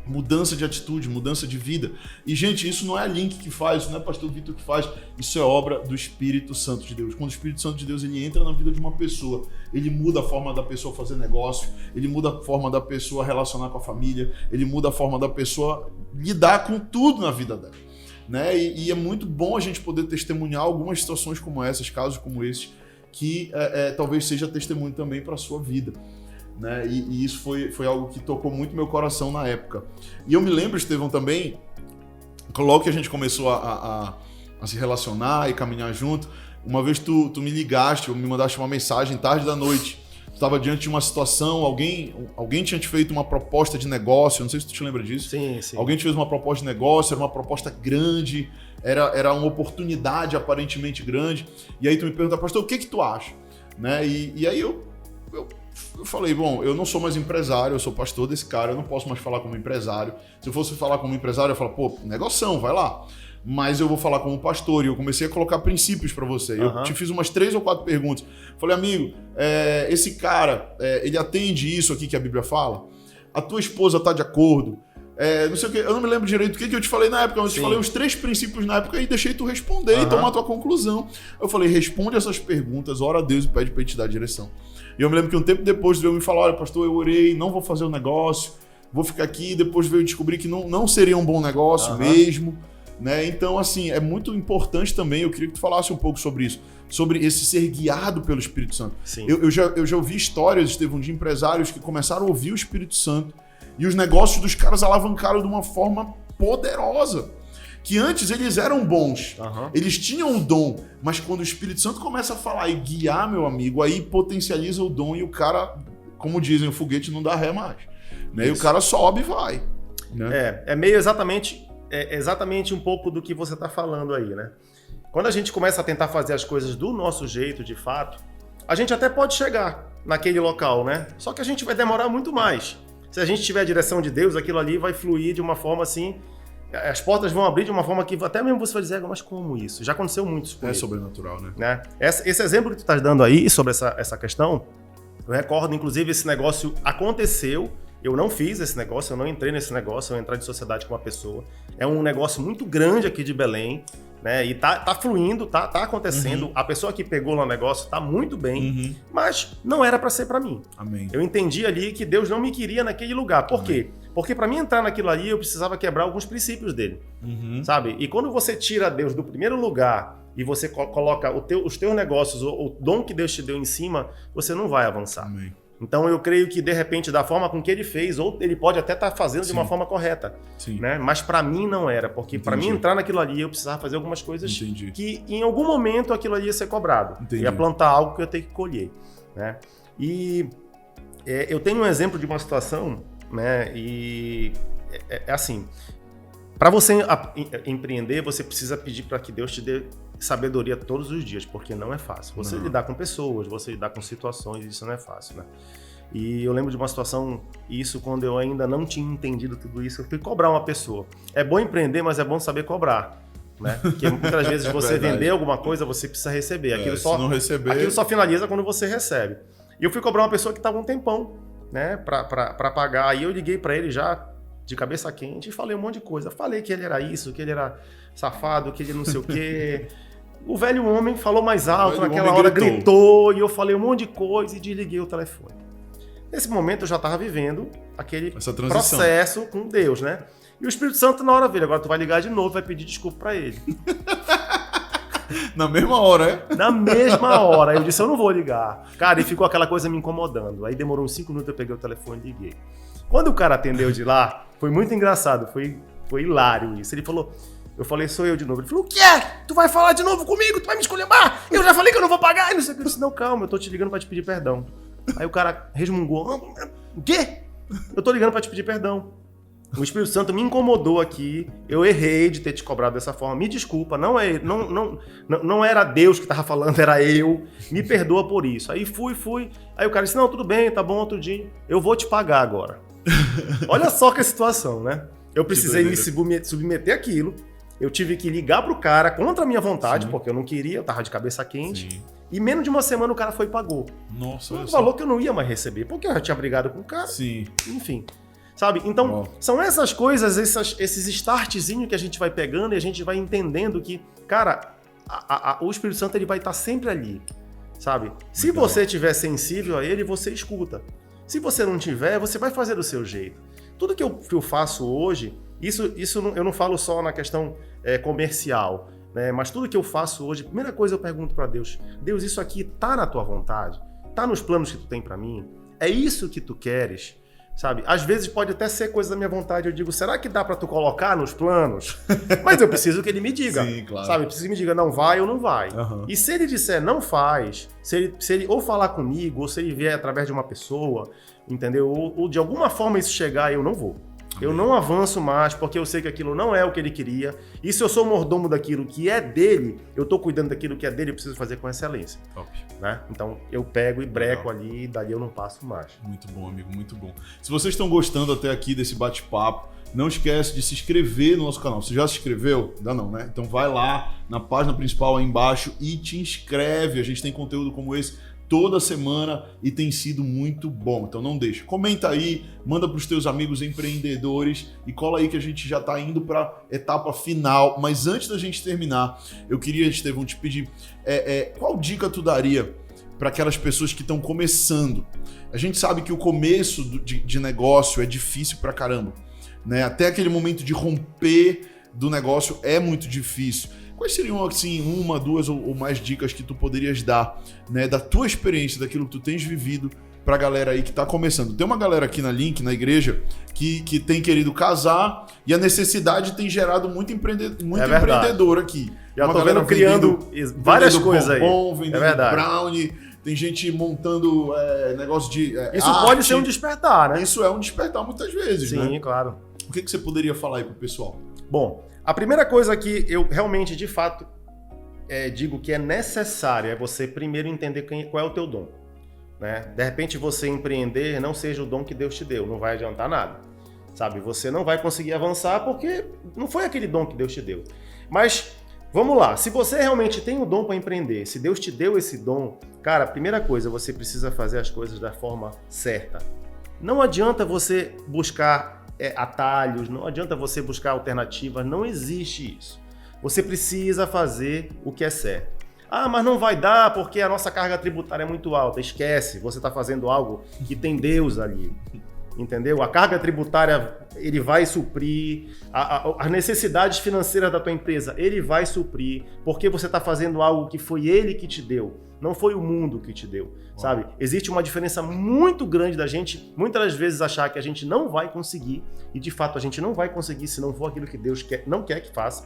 mudança de atitude, mudança de vida. E, gente, isso não é a Link que faz, isso não é pastor Vitor que faz, isso é obra do Espírito Santo de Deus. Quando o Espírito Santo de Deus ele entra na vida de uma pessoa, ele muda a forma da pessoa fazer negócio, ele muda a forma da pessoa relacionar com a família, ele muda a forma da pessoa lidar com tudo na vida dela. Né? E é muito bom a gente poder testemunhar algumas situações como essas, casos como esses, que talvez seja testemunho também para a sua vida. Né? E isso foi algo que tocou muito meu coração na época. E eu me lembro, Estevão, também, logo que a gente começou a se relacionar e caminhar junto, uma vez tu me ligaste, ou me mandaste uma mensagem tarde da noite. Tu estava diante de uma situação, alguém tinha te feito uma proposta de negócio, não sei se tu te lembra disso. Sim, sim. Alguém te fez uma proposta de negócio, era uma proposta grande, era uma oportunidade aparentemente grande. E aí tu me pergunta, pastor, o que tu acha? Né? E aí eu falei, bom, eu não sou mais empresário, eu sou pastor desse cara, eu não posso mais falar como empresário. Se eu fosse falar como empresário, eu ia falar, pô, negoção, vai lá. Mas eu vou falar como pastor, e eu comecei a colocar princípios para você. Eu te fiz umas 3 ou 4 perguntas. Falei, amigo, esse cara, ele atende isso aqui que a Bíblia fala? A tua esposa tá de acordo? Não sei o que, eu não me lembro direito o que eu te falei na época, mas eu te falei os 3 princípios na época e deixei tu responder e tomar a tua conclusão. Eu falei, responde essas perguntas, ora a Deus e pede pra ele te dar direção. E eu me lembro que um tempo depois veio me falar, olha, pastor, eu orei, não vou fazer o negócio, vou ficar aqui, depois veio descobrir que não seria um bom negócio mesmo. Né? Então, assim, é muito importante também, eu queria que tu falasse um pouco sobre isso, sobre esse ser guiado pelo Espírito Santo. Sim. Eu já ouvi histórias, Estevão, de empresários que começaram a ouvir o Espírito Santo e os negócios dos caras alavancaram de uma forma poderosa. Que antes eles eram bons, eles tinham o dom, mas quando o Espírito Santo começa a falar e guiar, meu amigo, aí potencializa o dom e o cara, como dizem, o foguete não dá ré mais. Né? E o cara sobe e vai. Né? É meio exatamente um pouco do que você está falando aí, né? Quando a gente começa a tentar fazer as coisas do nosso jeito, de fato, a gente até pode chegar naquele local, né? Só que a gente vai demorar muito mais. Se a gente tiver a direção de Deus, aquilo ali vai fluir de uma forma assim, as portas vão abrir de uma forma que até mesmo você vai dizer, mas como isso? Já aconteceu muito isso comigo. É sobrenatural, né? Esse exemplo que tu estás dando aí sobre essa questão, eu recordo, inclusive, esse negócio aconteceu. Eu não fiz esse negócio, eu não entrei nesse negócio, eu entrar de sociedade com uma pessoa. É um negócio muito grande aqui de Belém, né? E tá fluindo, tá acontecendo. A pessoa que pegou lá o negócio tá muito bem, mas não era para ser para mim. Amém. Eu entendi ali que Deus não me queria naquele lugar. Por quê? Porque para mim entrar naquilo ali, eu precisava quebrar alguns princípios dele, sabe? E quando você tira Deus do primeiro lugar e você coloca os teus negócios, o dom que Deus te deu em cima, você não vai avançar. Amém. Então eu creio que de repente da forma com que ele fez, ou ele pode até estar fazendo de uma forma correta, né? Mas para mim não era, porque para mim entrar naquilo ali eu precisava fazer algumas coisas que em algum momento aquilo ali ia ser cobrado, ia plantar algo que eu ia ter que colher, né? E eu tenho um exemplo de uma situação, né? E é assim, para você empreender, você precisa pedir para que Deus te dê sabedoria todos os dias, porque não é fácil. Você lidar com pessoas, você lidar com situações, isso não é fácil, né? E eu lembro de uma situação, isso quando eu ainda não tinha entendido tudo isso, eu fui cobrar uma pessoa. É bom empreender, mas é bom saber cobrar, né? Porque muitas vezes você vender alguma coisa, você precisa receber. Aquilo se não receber... Aquilo só finaliza quando você recebe. E eu fui cobrar uma pessoa que estava um tempão, né, pra pagar. Aí eu liguei para ele já de cabeça quente e falei um monte de coisa. Falei que ele era isso, que ele era safado, que ele não sei o quê. O velho homem falou mais alto, naquela hora gritou, e eu falei um monte de coisa e desliguei o telefone. Nesse momento eu já estava vivendo aquele processo com Deus, né? E o Espírito Santo na hora veio, agora tu vai ligar de novo, vai pedir desculpa para ele. Na mesma hora, Na mesma hora. Eu disse, eu não vou ligar. Cara, e ficou aquela coisa me incomodando. Aí demorou uns 5 minutos, eu peguei o telefone e liguei. Quando o cara atendeu de lá, foi muito engraçado, foi hilário isso. Ele falou... Eu falei, sou eu de novo. Ele falou, o que é? Tu vai falar de novo comigo? Tu vai me esculhambar? Eu já falei que eu não vou pagar. E não sei o que. Eu disse, não, calma, eu tô te ligando pra te pedir perdão. Aí o cara resmungou. O quê? Eu tô ligando pra te pedir perdão. O Espírito Santo me incomodou aqui. Eu errei de ter te cobrado dessa forma. Me desculpa, não era Deus que tava falando, era eu. Me perdoa por isso. Aí fui. Aí o cara disse, não, tudo bem, tá bom, outro dia. Eu vou te pagar agora. Olha só que situação, né? Eu precisei me submeter àquilo. Eu tive que ligar pro cara contra a minha vontade, porque eu não queria, eu tava de cabeça quente. Sim. E menos de uma semana o cara foi e pagou. Nossa, um valor que eu não ia mais receber, porque eu já tinha brigado com o cara. Sim. Enfim. sabe? Então, são essas coisas, esses startzinhos que a gente vai pegando e a gente vai entendendo que, cara, o Espírito Santo ele vai estar sempre ali, sabe? Se você estiver sensível a ele, você escuta. Se você não tiver, você vai fazer do seu jeito. Tudo que eu faço hoje, isso eu não falo só na questão comercial, né? Mas tudo que eu faço hoje, a primeira coisa eu pergunto para Deus, Deus, isso aqui tá na tua vontade? Tá nos planos que tu tem para mim? É isso que tu queres? Sabe? Às vezes pode até ser coisa da minha vontade. Eu digo, será que dá para tu colocar nos planos? Mas eu preciso que ele me diga. Sim, claro. Sabe? Eu preciso que me diga, não vai ou não vai. Uhum. E se ele disser não faz, se ele ou falar comigo, ou se ele vier através de uma pessoa, entendeu? Ou de alguma forma isso chegar, eu não vou. Eu não avanço mais, porque eu sei que aquilo não é o que ele queria. E se eu sou mordomo daquilo que é dele, eu estou cuidando daquilo que é dele, eu preciso fazer com excelência. Top. Né? Então eu pego e breco ali e dali eu não passo mais. Muito bom, amigo, muito bom. Se vocês estão gostando até aqui desse bate-papo, não esquece de se inscrever no nosso canal. Você já se inscreveu? Ainda não, né? Então vai lá na página principal aí embaixo e te inscreve. A gente tem conteúdo como esse toda semana e tem sido muito bom. Então não deixa. Comenta aí, manda para os teus amigos empreendedores e cola aí que a gente já está indo para a etapa final. Mas antes da gente terminar, eu queria, Estevão, te pedir qual dica tu daria para aquelas pessoas que estão começando? A gente sabe que o começo de negócio é difícil pra caramba, né? Até aquele momento de romper do negócio é muito difícil. Quais seriam, assim, uma, duas ou mais dicas que tu poderias dar, né, da tua experiência, daquilo que tu tens vivido pra galera aí que tá começando? Tem uma galera aqui na Link, na igreja, que tem querido casar e a necessidade tem gerado muito empreendedor aqui. Já tô vendo criando várias coisas aí. Vendendo brownie, tem gente montando negócio de Isso arte. pode ser um despertar, né? Isso é um despertar muitas vezes, né? Sim, claro. O que você poderia falar aí pro pessoal? Bom, a primeira coisa que eu realmente, de fato, digo que é necessário é você primeiro entender qual é o teu dom. Né? De repente você empreender não seja o dom que Deus te deu, não vai adiantar nada. Sabe? Você não vai conseguir avançar porque não foi aquele dom que Deus te deu. Mas vamos lá, se você realmente tem o dom para empreender, se Deus te deu esse dom, cara, a primeira coisa, você precisa fazer as coisas da forma certa. Não adianta você buscar atalhos, não adianta você buscar alternativas, não existe isso. Você precisa fazer o que é certo. Ah, mas não vai dar porque a nossa carga tributária é muito alta. Esquece, você está fazendo algo que tem Deus ali. Entendeu? A carga tributária, ele vai suprir, as necessidades financeiras da tua empresa, ele vai suprir, porque você está fazendo algo que foi ele que te deu, não foi o mundo que te deu, sabe? Existe uma diferença muito grande da gente, muitas das vezes, achar que a gente não vai conseguir, e de fato a gente não vai conseguir se não for aquilo que Deus não quer que faça,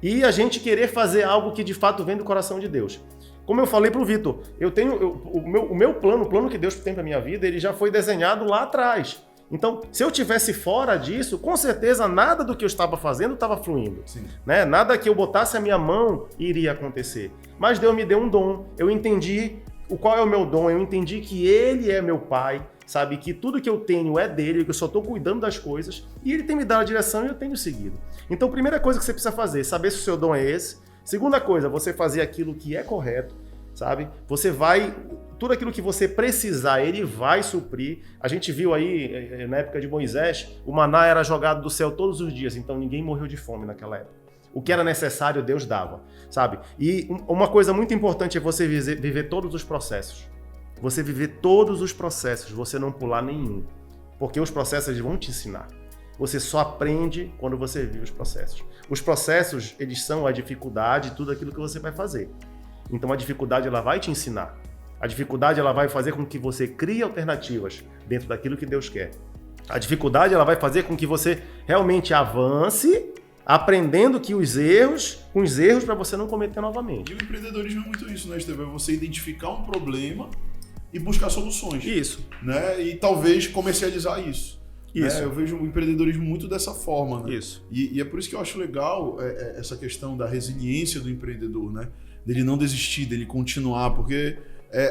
e a gente querer fazer algo que de fato vem do coração de Deus. Como eu falei para o Vitor, o meu plano, o plano que Deus tem para minha vida, ele já foi desenhado lá atrás. Então, se eu tivesse fora disso, com certeza nada do que eu estava fazendo estava fluindo. Né? Nada que eu botasse a minha mão iria acontecer. Mas Deus me deu um dom, eu entendi qual é o meu dom, eu entendi que Ele é meu Pai, sabe? Que tudo que eu tenho é dele, que eu só estou cuidando das coisas, e Ele tem me dado a direção e eu tenho seguido. Então, primeira coisa que você precisa fazer, saber se o seu dom é esse. Segunda coisa, você fazer aquilo que é correto, sabe? Você vai... Tudo aquilo que você precisar, ele vai suprir. A gente viu aí, na época de Moisés, o maná era jogado do céu todos os dias, então ninguém morreu de fome naquela época. O que era necessário, Deus dava, sabe? E uma coisa muito importante é você viver todos os processos. Você viver todos os processos, você não pular nenhum. Porque os processos eles vão te ensinar. Você só aprende quando você vive os processos. Os processos, eles são a dificuldade de tudo aquilo que você vai fazer. Então a dificuldade, ela vai te ensinar. A dificuldade, ela vai fazer com que você crie alternativas dentro daquilo que Deus quer. A dificuldade, ela vai fazer com que você realmente avance, aprendendo que os erros para você não cometer novamente. E o empreendedorismo é muito isso, né, Estevão? É você identificar um problema e buscar soluções. Isso. Né? E talvez comercializar isso. Isso. Eu vejo o empreendedorismo muito dessa forma, né? Isso. E é por isso que eu acho legal essa questão da resiliência do empreendedor, né? Dele não desistir, dele continuar, porque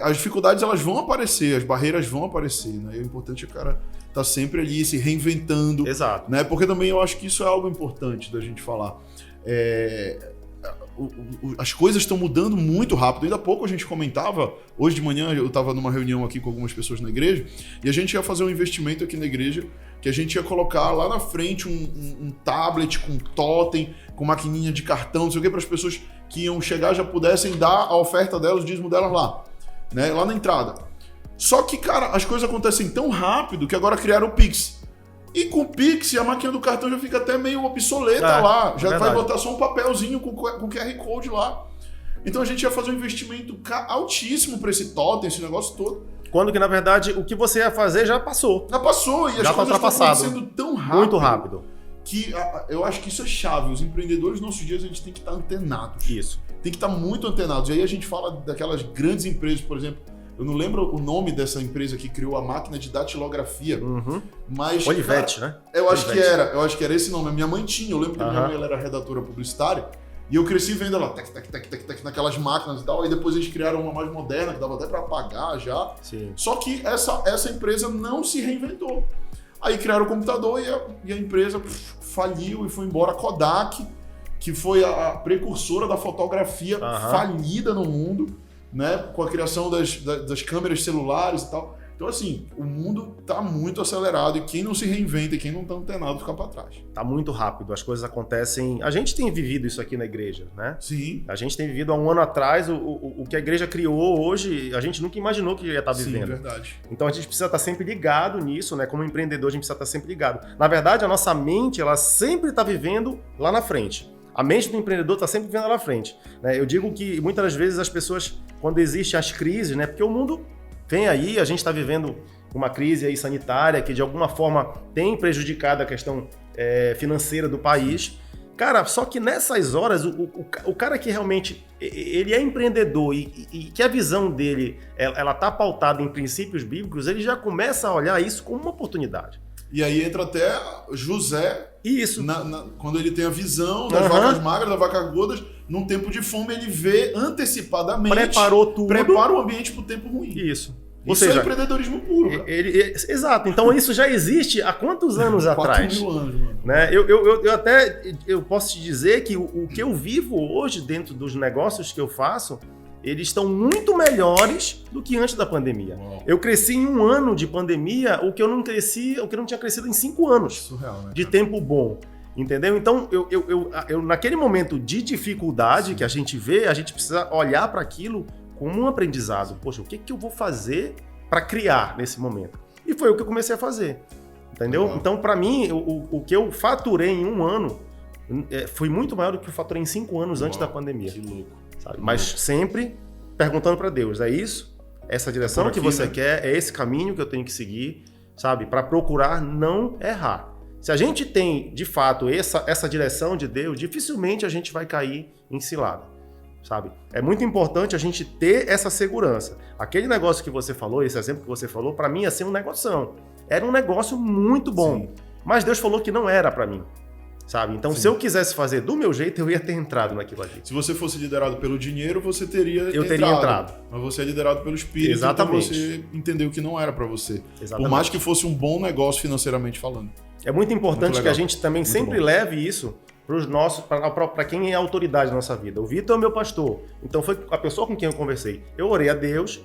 as dificuldades elas vão aparecer, as barreiras vão aparecer, né? E o importante é o cara estar sempre ali se reinventando. Exato. Né? Porque também eu acho que isso é algo importante da gente falar. as coisas estão mudando muito rápido. Ainda há pouco a gente comentava, hoje de manhã eu estava numa reunião aqui com algumas pessoas na igreja, e a gente ia fazer um investimento aqui na igreja, que a gente ia colocar lá na frente um tablet com totem, com maquininha de cartão, não sei o que, para as pessoas que iam chegar já pudessem dar a oferta delas, o dízimo delas lá, né, lá na entrada. Só que, cara, as coisas acontecem tão rápido que agora criaram o Pix. E com o Pix, a máquina do cartão já fica até meio obsoleta lá. Já vai botar só um papelzinho com QR Code lá. Então a gente ia fazer um investimento altíssimo para esse totem, esse negócio todo. Quando que, na verdade, o que você ia fazer já passou. Já passou. E já as coisas estão acontecendo tão rápido. Muito rápido. Que eu acho que isso é chave. Os empreendedores nos nossos dias, a gente tem que estar antenados. Isso. Tem que estar muito antenados. E aí a gente fala daquelas grandes empresas, por exemplo. Eu não lembro o nome dessa empresa que criou a máquina de datilografia, mas... Olivetti, né? Eu acho que era esse nome. A minha mãe tinha, eu lembro que a minha mãe ela era redatora publicitária, e eu cresci vendo ela naquelas máquinas e tal, aí depois eles criaram uma mais moderna, que dava até para apagar já. Sim. Só que essa empresa não se reinventou. Aí criaram o computador e a empresa faliu e foi embora. A Kodak, que foi a precursora da fotografia falida no mundo, né, com a criação das câmeras celulares e tal. Então, assim, o mundo tá muito acelerado e quem não se reinventa e quem não tá antenado fica para trás. Tá muito rápido, as coisas acontecem... A gente tem vivido isso aqui na igreja, né? Sim. A gente tem vivido há um ano atrás, o que a igreja criou hoje, a gente nunca imaginou que ia estar vivendo. Sim, verdade. Então a gente precisa estar sempre ligado nisso, né? Como empreendedor, a gente precisa estar sempre ligado. Na verdade, a nossa mente, ela sempre está vivendo lá na frente. A mente do empreendedor está sempre vivendo lá na frente, né? Eu digo que muitas das vezes as pessoas, quando existem as crises, né? Porque o mundo vem aí, a gente está vivendo uma crise aí sanitária que de alguma forma tem prejudicado a questão financeira do país. Cara, só que nessas horas, o cara que realmente ele é empreendedor e que a visão dele ela está pautada em princípios bíblicos, ele já começa a olhar isso como uma oportunidade. E aí entra até José, isso. Quando ele tem a visão das vacas magras, das vacas gordas, num tempo de fome ele vê antecipadamente, preparou tudo, prepara o ambiente para o tempo ruim. Isso. Ou seja, é empreendedorismo puro. Exato. Então isso já existe há quantos anos atrás? 4.000 anos, mano. Né? Eu posso te dizer que o que eu vivo hoje dentro dos negócios que eu faço, eles estão muito melhores do que antes da pandemia. Uau. Eu cresci em um ano de pandemia, o que eu não tinha crescido em 5 anos. Surreal, né, de tempo bom. Entendeu? Então, eu naquele momento de dificuldade que a gente vê, a gente precisa olhar para aquilo como um aprendizado. Poxa, o que eu vou fazer para criar nesse momento? E foi o que eu comecei a fazer. Entendeu? Legal. Então, para mim, o que eu faturei em um ano foi muito maior do que eu faturei em 5 anos antes da pandemia. Que louco. Sabe? Mas sempre perguntando para Deus, é isso? Essa direção que você quer? É esse caminho que eu tenho que seguir? Sabe? Para procurar não errar. Se a gente tem, de fato, essa direção de Deus, dificilmente a gente vai cair em cilada, sabe? É muito importante a gente ter essa segurança. Aquele negócio que você falou, esse exemplo que você falou, para mim ia ser um negoção. Era um negócio muito bom, sim, mas Deus falou que não era para mim, sabe? Então, sim, se eu quisesse fazer do meu jeito, eu ia ter entrado naquilo ali. Se você fosse liderado pelo dinheiro, você teria entrado. Mas você é liderado pelo Espírito, exatamente, então você entendeu que não era para você. Exatamente. Por mais que fosse um bom negócio financeiramente falando. É muito importante que a gente também sempre leve isso para quem é a autoridade na nossa vida. O Vitor é o meu pastor, então foi a pessoa com quem eu conversei. Eu orei a Deus,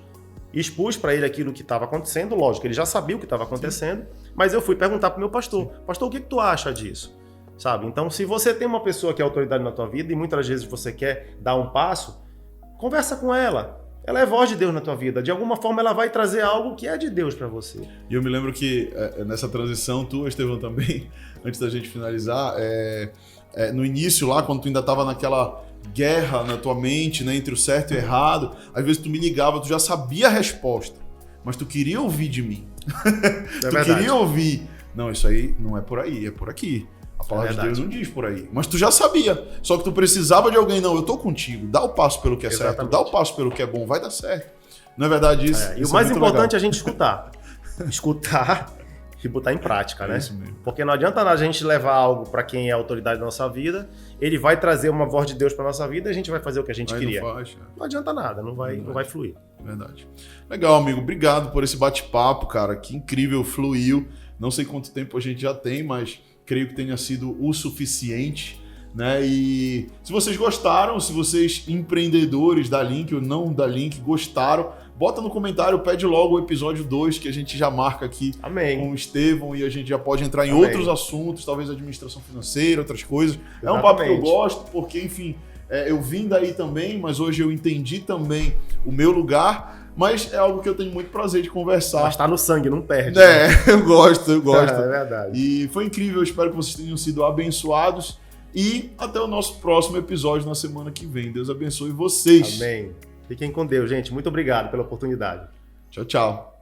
expus para ele aquilo que estava acontecendo, lógico, ele já sabia o que estava acontecendo, mas eu fui perguntar para o meu pastor, pastor, o que tu acha disso? Sabe? Então, se você tem uma pessoa que é autoridade na tua vida e muitas vezes você quer dar um passo, conversa com ela. Ela é voz de Deus na tua vida. De alguma forma, ela vai trazer algo que é de Deus para você. E eu me lembro que nessa transição, tu, Estevão, também, antes da gente finalizar, no início lá, quando tu ainda estava naquela guerra na tua mente, né, entre o certo e o errado, às vezes tu me ligava, tu já sabia a resposta, mas tu queria ouvir de mim. Tu queria ouvir. Não, isso aí não é por aí, é por aqui. A palavra de Deus não diz por aí. Mas tu já sabia. Só que tu precisava de alguém. Não, eu tô contigo. Dá o passo pelo que é certo. Dá o passo pelo que é bom. Vai dar certo. Não é verdade isso? E o mais importante é a gente escutar. Escutar e botar em prática, né? Isso mesmo. Porque não adianta a gente levar algo para quem é a autoridade da nossa vida, ele vai trazer uma voz de Deus para nossa vida e a gente vai fazer o que a gente queria. Não adianta nada, não vai fluir. Verdade. Legal, amigo. Obrigado por esse bate-papo, cara. Que incrível, fluiu. Não sei quanto tempo a gente já tem, mas creio que tenha sido o suficiente, né? E se vocês gostaram, se vocês empreendedores da Link ou não da Link gostaram, bota no comentário, pede logo o episódio 2 que a gente já marca aqui com o Estevão e a gente já pode entrar em outros assuntos, talvez administração financeira, outras coisas. Exatamente. É um papo que eu gosto, porque, enfim, eu vim daí também, mas hoje eu entendi também o meu lugar, mas é algo que eu tenho muito prazer de conversar. Mas tá no sangue, não perde. Né? Eu gosto. É verdade. E foi incrível, eu espero que vocês tenham sido abençoados e até o nosso próximo episódio na semana que vem. Deus abençoe vocês. Amém. Fiquem com Deus, gente. Muito obrigado pela oportunidade. Tchau, tchau.